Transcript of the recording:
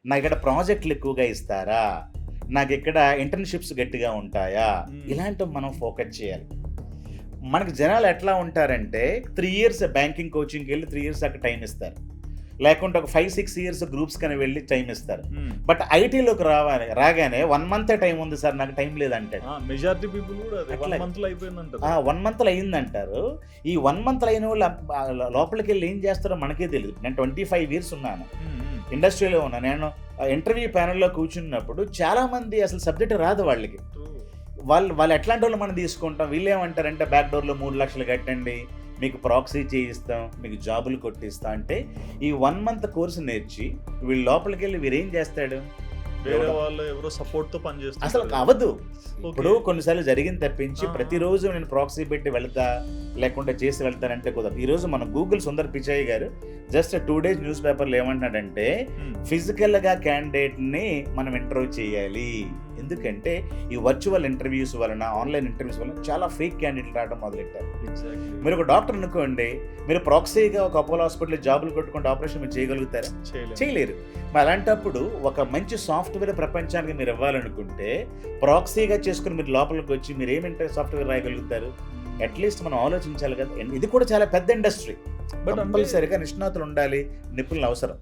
నాకు ఇక్కడ ప్రాజెక్టులు ఎక్కువగా ఇస్తారా, నాకు ఇక్కడ ఇంటర్న్షిప్స్ గట్టిగా ఉంటాయా, ఇలాంటివి మనం ఫోకస్ చేయాలి. మనకి జనాలు ఎట్లా ఉంటారంటే 3 ఇయర్స్ బ్యాంకింగ్ కోచింగ్కి వెళ్ళి 3 ఇయర్స్ అక్కడ టైం ఇస్తారు, లేకుంటే ఒక 5-6 ఇయర్స్ గ్రూప్స్ కని వెళ్ళి టైం ఇస్తారు. బట్ ఐటీలోకి రాగానే 1 మంత్ టైం ఉంది సార్, నాకు టైం లేదంటాడు. మెజారిటీ పీపుల్ కూడా 1 మంత్లో అయిపోయిందంటారు. 1 మంత్లో అయిందంటారు. ఈ 1 మంత్లో అయిన వాళ్ళు లోపలికి వెళ్ళి ఏం చేస్తారో మనకే తెలియదు. నేను 25 ఇయర్స్ ఉన్నాను, ఇండస్ట్రీలో ఉన్నా. నేను ఇంటర్వ్యూ ప్యానెల్లో కూర్చున్నప్పుడు చాలామంది అసలు సబ్జెక్ట్ రాదు వాళ్ళకి. వాళ్ళు ఎట్లాంటి వాళ్ళు మనం తీసుకుంటాం, వీళ్ళు ఏమంటారంటే బ్యాక్ డోర్లో 3 లక్షలు కట్టండి, మీకు ప్రాక్సీ చేయిస్తాం, మీకు జాబులు కొట్టిస్తాం అంటే ఈ 1 మంత్ కోర్సు నేర్చి వీళ్ళు లోపలికి వెళ్ళి వీరేం చేస్తాడు, వేరే వాళ్ళు ఎవరో సపోర్ట్ తో పని చేస్తారు. అసలు అవ్వదు. ఇప్పుడు కొన్నిసార్లు జరిగింది తప్పించి ప్రతిరోజు నేను ప్రాక్సీ పెట్టి వెళ్తా లేకుంటే చేసి వెళ్తానంటే కుదరదు. ఈరోజు మన గూగుల్ సుందర్ పిచాయ్ గారు జస్ట్ 2 days న్యూస్ పేపర్లో ఏమంటున్నాడంటే ఫిజికల్గా క్యాండిడేట్ని మనం ఇంటర్వ్యూ చేయాలి. ఎందుకంటే ఈ వర్చువల్ ఇంటర్వ్యూస్ వలన, ఆన్లైన్ ఇంటర్వ్యూస్ వలన చాలా ఫేక్ క్యాండిడేట్లు రావడం మొదలెట్టారు. మీరు ఒక డాక్టర్ అనుకోండి, మీరు ప్రాక్సీగా ఒక అపోలో హాస్పిటల్ జాబులు కొట్టుకుంటే ఆపరేషన్ మీరు చేయగలుగుతారా? చేయలేరు. మరి అలాంటప్పుడు ఒక మంచి సాఫ్ట్వేర్ ప్రపంచానికి మీరు ఇవ్వాలనుకుంటే ప్రాక్సీగా చేసుకుని మీరు లోపలికి వచ్చి మీరు ఏమంటే సాఫ్ట్వేర్ రాయగలుగుతారు? అట్లీస్ట్ మనం ఆలోచించాలి కదా. ఇది కూడా చాలా పెద్ద ఇండస్ట్రీ, బట్ కంపల్సరిగా నిష్ణాతులు ఉండాలి, నిపుణులు అవసరం.